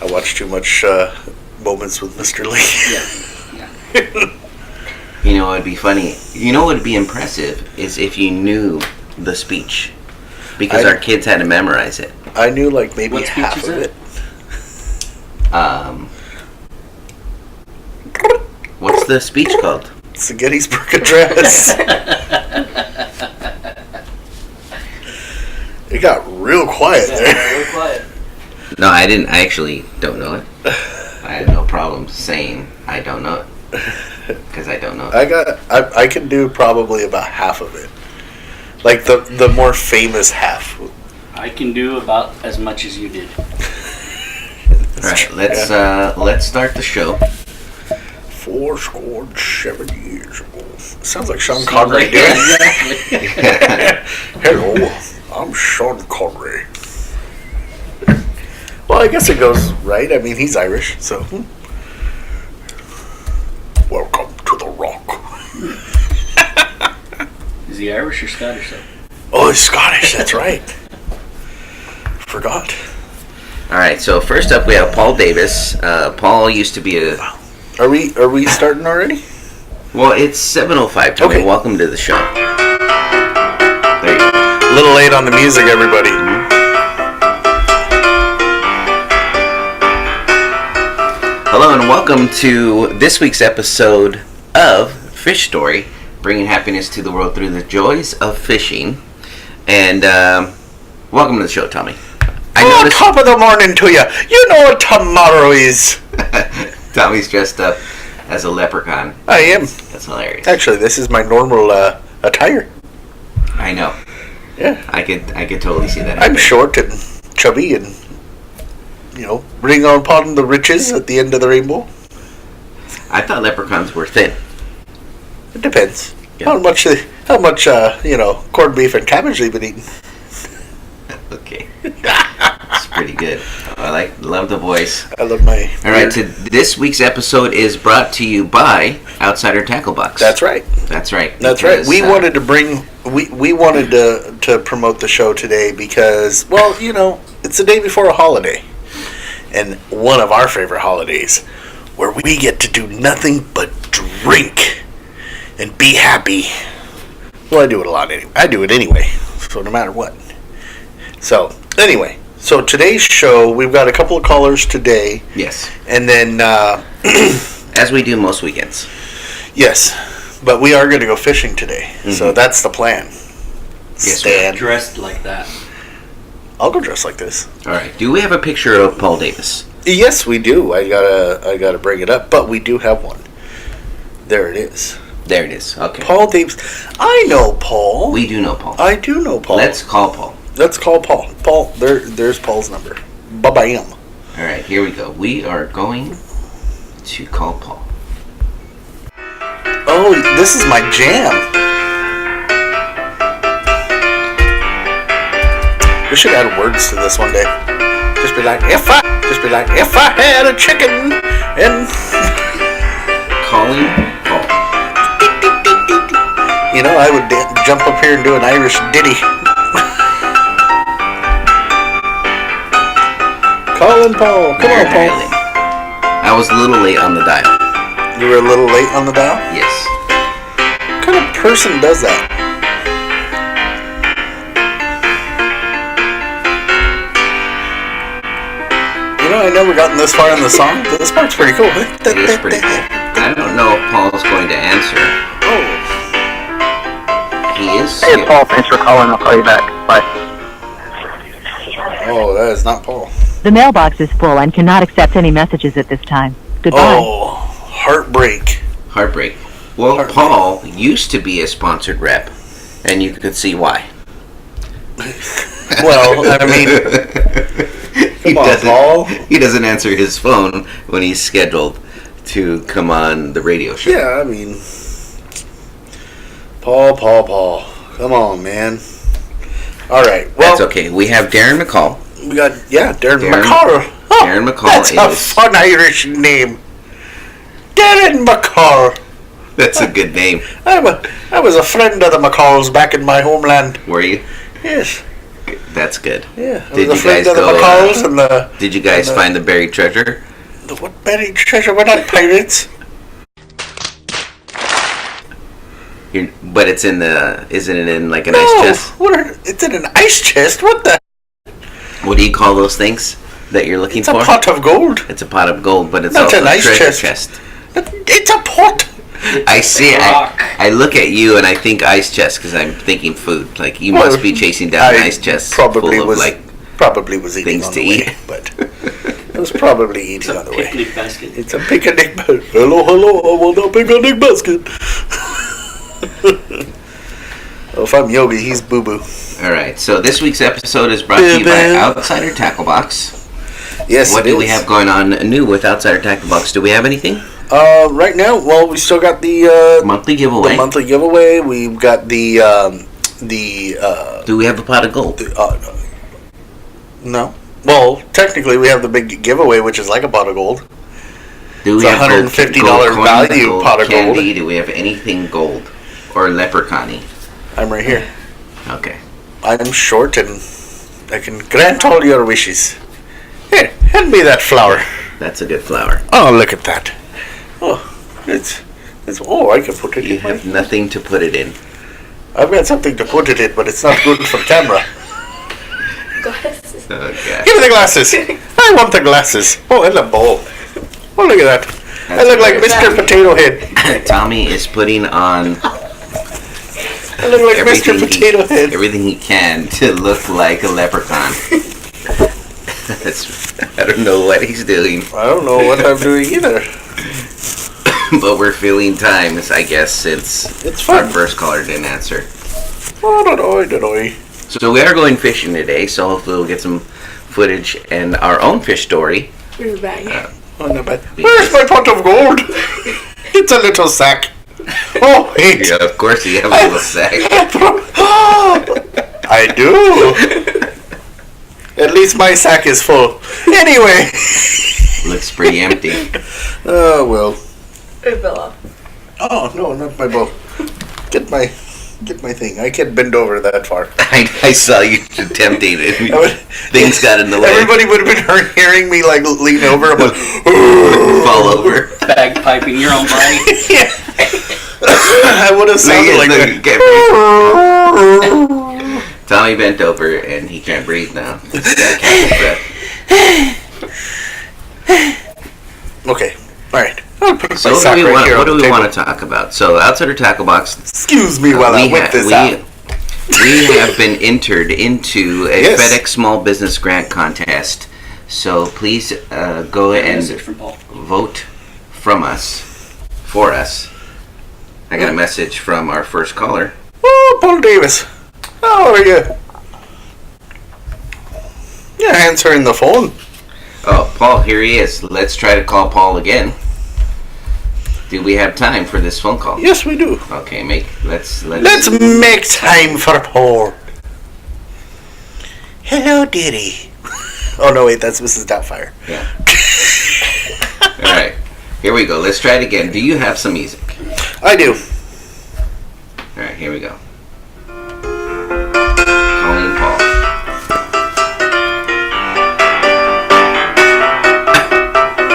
I watch too much Moments with Mr. Lee. Yeah. You know, it'd be funny. You know what would be impressive is if you knew the speech. Because our kids had to memorize it. I knew like maybe What speech half is of it? What's the speech called? It's the Gettysburg Address. It got real quiet there. Real quiet. No, I didn't. I actually don't know it. I have no problem saying I don't know it. Because I don't know it. I can do probably about half of it. Like the more famous half. I can do about as much as you did. Alright, let's start the show. 7 years ago. Sounds like Sean Connery doing Exactly. Hello, I'm Sean Connery. Well, I guess it goes right. I mean, he's Irish, so. Welcome to the Rock. Is he Irish or Scottish though? Oh, he's Scottish. That's right. Forgot. Alright, so first up we have Paul Davis. Paul used to be a... Are we starting already? Well, it's 7:05, Tommy. Okay. Welcome to the show. There you go. A little late on the music, everybody. Hello and welcome to this week's episode of Fish Story, bringing happiness to the world through the joys of fishing. And welcome to the show, Tommy. Top of the morning to you. You know what tomorrow is. Tommy's dressed up as a leprechaun. I am. That's hilarious. Actually, this is my normal attire. I know. Yeah. I could totally see that I'm happening. short and chubby and, bring on upon the riches at the end of the rainbow. I thought leprechauns were thin. It depends. Yeah. How much corned beef and cabbage they've been eating. Okay. It's pretty good. I love the voice. I love my... All right, this week's episode is brought to you by Outsider Tackle Box. That's right. That's right. That's right. We wanted to bring... We wanted to promote the show today because, it's the day before a holiday. And one of our favorite holidays where we get to do nothing but drink and be happy. Well, I do it a lot anyway. I do it anyway, so no matter what. So, anyway. So today's show, we've got a couple of callers today. Yes. And then... as we do most weekends. Yes. But we are going to go fishing today. Mm-hmm. So that's the plan. Yes, Stan. Dressed like that. I'll go dressed like this. All right. Do we have a picture of Paul Davis? Yes, we do. I gotta bring it up, but we do have one. There it is. There it is. Okay. Paul Davis. I know Paul. We do know Paul. I do know Paul. Let's call Paul. Let's call Paul. Paul, there's Paul's number. Ba-bam. All right, here we go. We are going to call Paul. Oh, this is my jam. We should add words to this one day. Just be like, if I had a chicken and... Calling Paul. I would jump up here and do an Irish ditty. Calling Paul. Come on, Paul. Dialing. I was a little late on the dial. You were a little late on the dial? Yes. What kind of person does that? I never gotten this far in the song. This part's pretty cool. It is pretty cool. I don't know if Paul's going to answer. Oh. He is. Hey, Paul. Thanks for calling. I'll call you back. Bye. Oh, that is not Paul. The mailbox is full and cannot accept any messages at this time. Goodbye. Oh, heartbreak. Heartbreak. Well, Paul used to be a sponsored rep, and you could see why. Well, I mean, come on, Paul. He doesn't answer his phone when he's scheduled to come on the radio show. Yeah, I mean, Paul. Come on, man. All right. Well, that's okay. We have Darren McCall. We got, Darren McCall. Oh, Darren McCall that's a fun Irish name. Darren McCall. That's a good name. I was a friend of the McCalls back in my homeland. Were you? Yes. That's good. Yeah. Did the you guys friend of the go? McCalls and the. Did you guys and the- find the buried treasure? What buried treasure? We're not pirates. But it's in the. Isn't it in like an No, ice chest? it's in an ice chest. What the? What do you call those things that you're looking It's for? a pot of gold. It's a pot of gold, but it's Not also an a ice treasure chest. chest. It's a pot. I see it. rock. I look at you and I think ice chest because I'm thinking food. Like you Well, must be chasing down an ice chest Probably full was of like probably was eating things on to the eat. way, but it was probably It's eating a on the way. picnic basket. It's a picnic basket. Hello, hello, I want a picnic basket. Well, if I'm Yogi, he's Boo Boo. All right. So this week's episode is brought to you by Outsider Tackle Box. Yes, What it do we is. have going on new with Outsider Tackle Box? Do we have anything? Right now, well, we still got the Monthly giveaway. monthly giveaway. We've got the Do we have a pot of gold? no. Well, technically, we have the big giveaway, which is like a pot of gold. Do we It's have $150 gold coin, value gold pot of candy? gold. Do we have anything gold or leprechaun-y? I'm right here. Okay. I'm short and I can grant all your wishes. Here, hand me that flower. That's a good flower. Oh, look at that. Oh, it's oh, I can put it You in my... have nothing to put it in. I've got something to put it in, but it's not good for camera. Glasses. Okay. Give me the glasses. I want the glasses. Oh, and the bowl. Oh, look at that. I look like Mr. Potato Head. Tommy is putting on I look like Mr. everything Potato Head. everything he can to look like a leprechaun. I don't know what he's doing, I don't know what I'm doing either. but we're filling times, I guess, since It's our fun. first caller didn't answer. Oh, no, no. So we are going fishing today, so hopefully we'll get some footage and our own fish story. Here's a bag. Oh, no, but where's my pot of gold? It's a little sack. Oh, wait. Yeah, of course you have a little sack. I do. At least my sack is full. Anyway. Looks pretty empty. Oh, well. It fell off. Oh, no, not my bow. Get my thing. I can't bend over that far. I saw you attempting it. I would- Things got in the way. Everybody would have been hearing me like lean over. I'm like, Fall over. Bagpiping your own body. yeah. I would have sounded like that. Tommy bent over and he can't breathe now. He's got catch his breath. Okay. All right. I'll put So my what sack do we right want? here What on do the we want table. to talk about? So Outsider Tackle Box. Excuse me while I whip this out. We have been entered into a Yes. FedEx Small Business Grant Contest. So please go Message and from Paul. vote for us. I got a message from our first caller. Oh, Paul Davis. How are you? Yeah, answering the phone. Oh, Paul, here he is. Let's try to call Paul again. Do we have time for this phone call? Yes, we do. Okay, let's Let's make time for Paul. Hello, dearie. Oh, no, wait, that's Mrs. Doubtfire. Yeah. All right. Here we go. Let's try it again. Do you have some music? I do. All right, here we go. Calling Paul.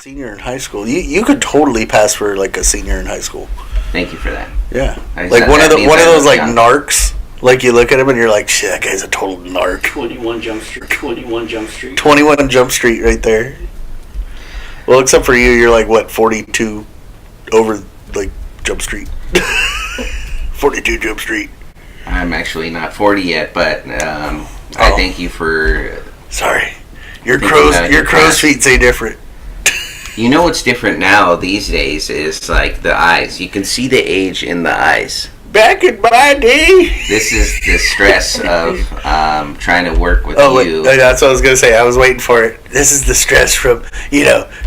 Senior in high school. You could totally pass for like a senior in high school. Thank you for that. Yeah. I Like said one of that the means one of I those was like young. narcs. Like you look at him and you're like, shit, that guy's a total narc. 21 Jump Street. 21 Jump Street. 21 Jump Street right there. Well, except for you, you're like what, 42 over like Jump Street. 42 Jump Street. I'm actually not 40 yet, but I Oh. thank you for. Sorry. Your Think crow's about it, your you're crow's fast. feet say different. You know what's different now these days is like the eyes. You can see the age in the eyes. Back in my day. This is the stress of trying to work with Oh, wait, you. that's what I was gonna say. I was waiting for it. This is the stress from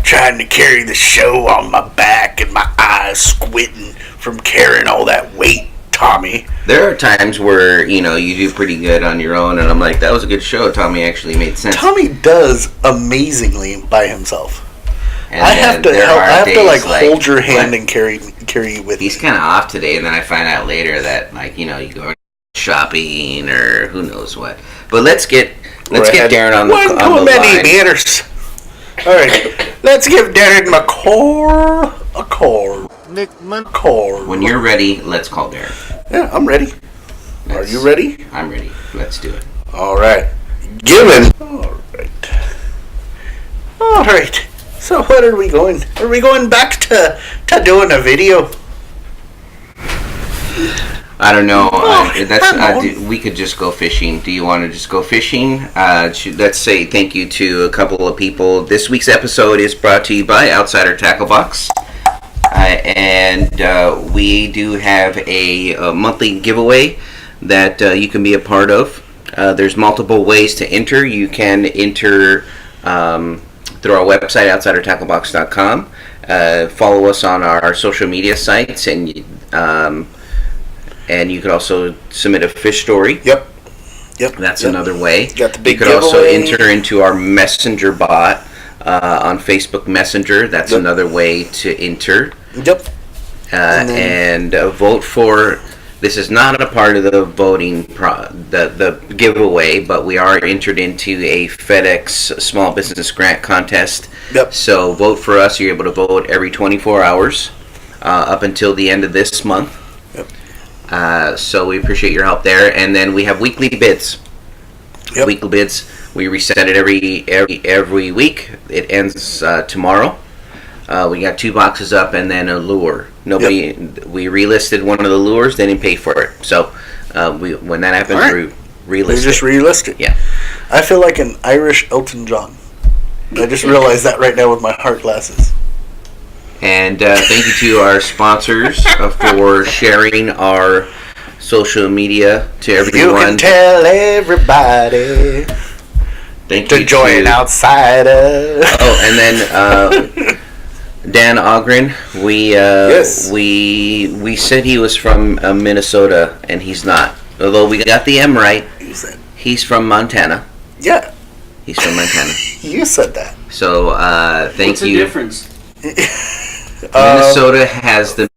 trying to carry the show on my back and my eyes squinting from carrying all that weight, Tommy. There are times where you do pretty good on your own, and I'm like, that was a good show. Tommy actually made sense. Tommy does amazingly by himself. And I have to then there help. are I have to days hold your hand what? and carry you with He's me. kind of off today, and then I find out later that you go, shopping or who knows what. But let's get Darren on the One on too the many line. beers. All right, let's give Darren McCall a call. Nick McCall. When you're ready, let's call Darren. Yeah, I'm ready. Are you ready? I'm ready. Let's do it. All right. Given. All right. So what are we going? Are we going back to doing a video? I don't know. Oh, We could just go fishing. Do you want to just go fishing? Let's say thank you to a couple of people. This week's episode is brought to you by Outsider Tackle Box. And we do have a monthly giveaway that you can be a part of. There's multiple ways to enter. You can enter through our website, outsidertacklebox.com. Follow us on our social media sites, and you could also submit a fish story. Yep. That's another way. Got the big you could also giveaway. enter into our messenger bot on Facebook Messenger. That's another way to enter. Yep. And vote for. This is not a part of the voting the giveaway, but we are entered into a FedEx Small Business Grant Contest. Yep. So vote for us. You're able to vote every 24 hours up until the end of this month. Yep. So we appreciate your help there. And then we have weekly bids. Yep. Weekly bids. We reset it every week. It ends tomorrow. We got 2 boxes up and then a lure. We relisted one of the lures. They didn't pay for it. So when that happens, Right. we relist They just it. relist it. Yeah. I feel like an Irish Elton John. I just realized that right now with my heart glasses. And thank you to our sponsors for sharing our social media to everyone. You can tell everybody Thank to you join to Outsider. Oh, and then Dan Ogren, Yes. we said he was from Minnesota, and he's not. Although we got the M right, You said. he's from Montana. Yeah, He's from Montana. you said that. So thank What's the you. difference? Minnesota has the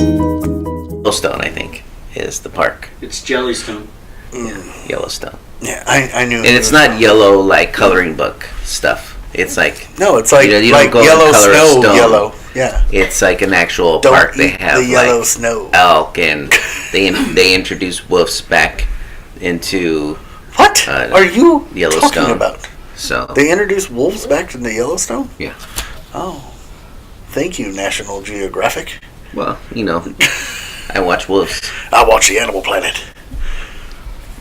Yellowstone, I think, is the park. It's Jellystone. Yellowstone. Yeah, I knew. And it's not yellow like coloring book stuff. It's like No, it's like You don't like go and yellow color a snow. stone. Yellow. Yeah. it's like an actual Don't park. They eat have the yellow like snow. elk, and they introduce wolves back into What are you Yellowstone. talking about? so They introduced wolves back into Yellowstone? yeah. Oh. Thank you, National Geographic. Well, I watch wolves, I watch the Animal Planet.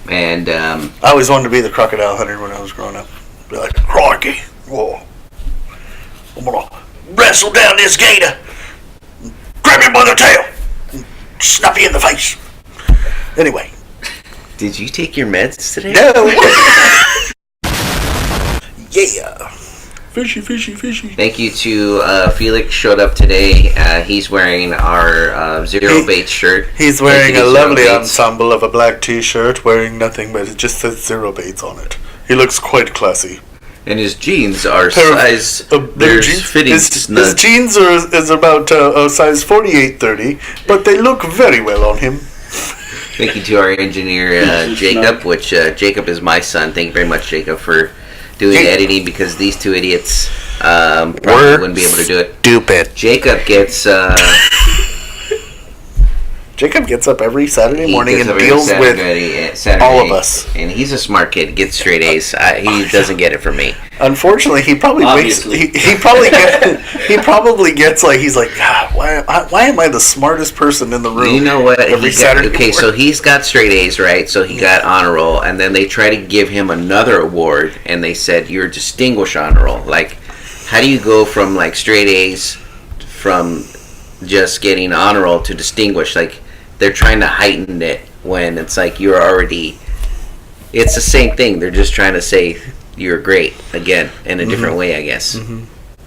and I always wanted to be the crocodile hunter when I was growing up. Be like, crikey, whoa. I'm gonna wrestle down this gator, grab him by the tail, and snap you in the face. Anyway. did you take your meds today? No. Yeah. Fishy, fishy, fishy. Thank you to Felix. Showed up today. He's wearing our Zero Baits shirt. He's Thank wearing you a to Zero lovely Baits. ensemble of a black t-shirt, wearing nothing but it just says Zero Baits on it. He looks quite classy. And his jeans are Pair of- size. Their There's jeans- fitting his snug. jeans is about a size 48-30, but they look very well on him. Thank you to our engineer Jacob, which Jacob is my son. Thank you very much, Jacob, for doing Jacob. editing, because these two idiots probably We're wouldn't be able to do it. Stupid. Jacob gets Jacob gets up every Saturday he morning gets and up every deals with Saturday, all of us. and he's a smart kid. Gets straight A's. He doesn't get it from me. Unfortunately, he probably Obviously. he probably gets like he's like, "God, why am I the smartest person in the room?" You know what? Every Saturday. Okay, so morning. he's got straight A's, right? So he got honor roll, and then they try to give him another award, and they said you're distinguished honor roll. Like, how do you go from like straight A's from just getting honor roll to distinguished? Like, they're trying to heighten it when it's like you're already. It's the same thing. They're just trying to say you're great again in a different way, I guess.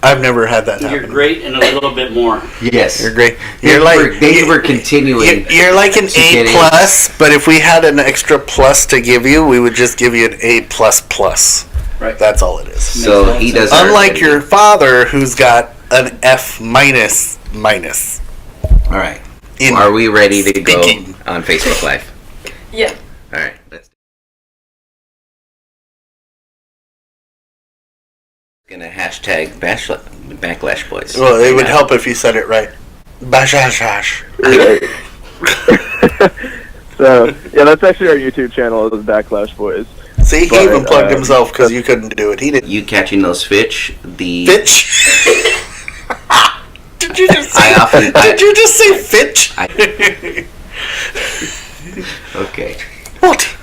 I've never had that happen. You're great and a little bit more. Yes, You're great. You're like they were continuing. You're like an to A get in. plus, but if we had an extra plus to give you, we would just give you an A plus plus. Right. That's all it is. So Makes he sense. doesn't. Unlike your father, who's got an F minus minus. All right. In Are we ready to speaking. go on Facebook Live? Yeah. All right. Let's. Gonna hashtag backlash boys. Well, it would Yeah. help if you said it right. Bashash. Right. So, yeah, that's actually our YouTube channel, is Backlash Boys. See, he But, even plugged himself because you couldn't do it. He didn't. You catching those fish? The Fitch. Did you just say? I often. Did you just say Fitch? Okay. What?